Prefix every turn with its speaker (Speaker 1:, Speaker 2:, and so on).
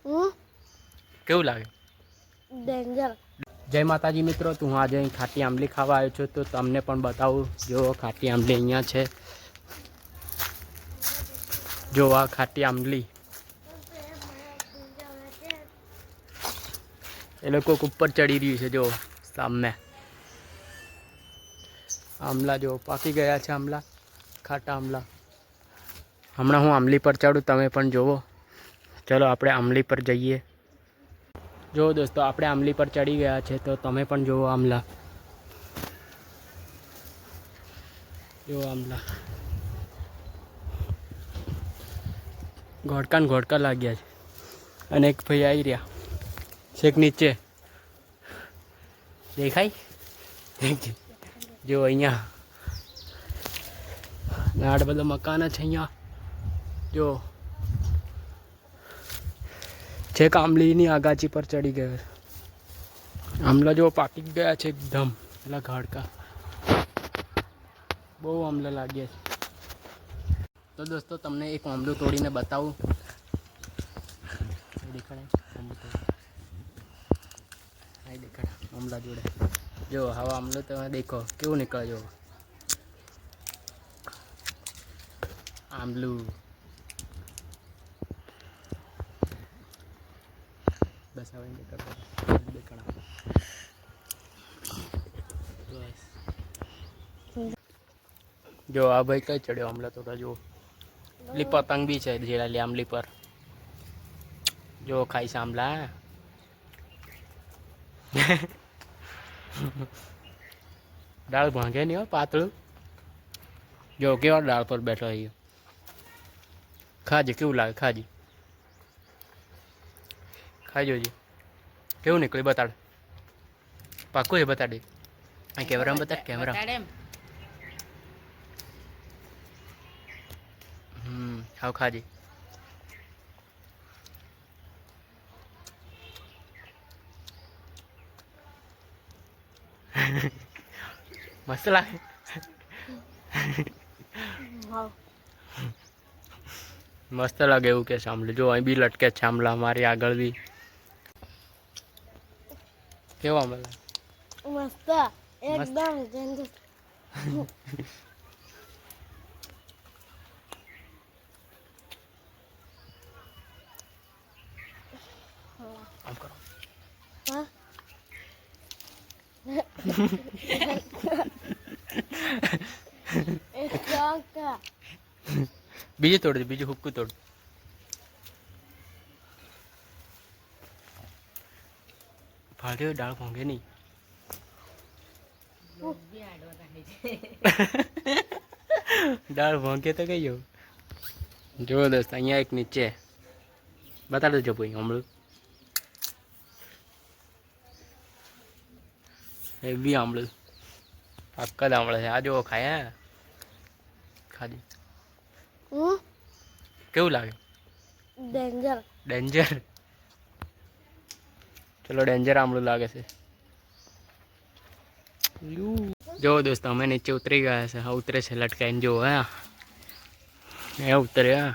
Speaker 1: કેવું લાગે?
Speaker 2: ડેન્જર.
Speaker 1: જય માતાજી મિત્રો, તો હું આજે અહીં ખાટી આંબલી ખાવા આવ્યો છું. તો તમને પણ બતાવું. જો ખાટી આંબલી અહીંયા છે. જો આ ખાટી આંબલી એ લોકો ઉપર ચડી રહ્યું છે. જો સામે આંબલા જો પાકી ગયા છે. આંબલા, ખાટા આંબલા. હમણાં હું આંબલી પર ચડું, તમે પણ જોવો. ચલો આપણે આંબલી પર જઈએ. જો દોસ્તો, આપણે આંબલી પર ચડી ગયા છે. તો તમે પણ જુઓ આંબલા. જો આંબલા ઘોડકા ઘોડકા લાગ્યા છે. અને એક ભાઈ આવી રહ્યા છેક નીચે, દેખાય? જો અહીંયા આડ બધા મકાન છે. અહીંયા જો છેક આંબલીની આગાચી પર ચડી ગયો. આંબલા જો પાકી ગયા છે એકદમ. પેલા ઘાડકા બહુ આંબલા લાગ્યા છે. તો દોસ્તો, તમને એક આંબલું તોડીને બતાવું. દેખાડ આંબલા જોડે. જો હવે આંબલું તમે દેખો કેવું નીકળે. જો આંબલું બસ હવે દેખાડ. જો આ ભાઈ કઈ ચડ્યો આંબલા તો જો પેલી પતંગ બી છે જેલાલી આંબલી પર. જો ખાઈ છે આંબલા. દાળ ભાંગે નહીં હો, પાતળું. જો કેવા દાળ પર બેઠો અહીં. ખાજે, કેવું લાગે? ખાજી, ખાઈ જોજે કેવું નીકળ્યું. બતાડ, પાકું છે? બતાડે અહીં કેમેરામાં બતાડ. કેમેરા હાવ ખાજે. મસ્ત લાગે. મસ્ત લાગે એવું કે સાંભળે. જો અહીં બી લટકે છે આંબલા. મારી આગળ બી કેવા મળે?
Speaker 2: મસ્ત એકદમ.
Speaker 1: આમ કરો. બીજું તોડ દે, બીજું હુક્કું તોડ. ફાટ્યો દાળ ભાંગે નહીં. દાળ ભાંગે તો કઈ જવું. જો દોસ્ત, અહીંયા એક નીચે બતાડો. જો ભાઈ હમણાં એ બી આંબળું પાક્કા જ આંબળે છે. આ જો ખાયા ખાધી. કેવું લાગે?
Speaker 2: ડેન્જર.
Speaker 1: ડેન્જર. ચલો, ડેન્જર આંબળું લાગે છે. જો દોસ્તો, અમે નીચે ઉતરી ગયા છે. હા, ઉતરે છે લટકાઈને. જો હા, એ ઉતરે. હા,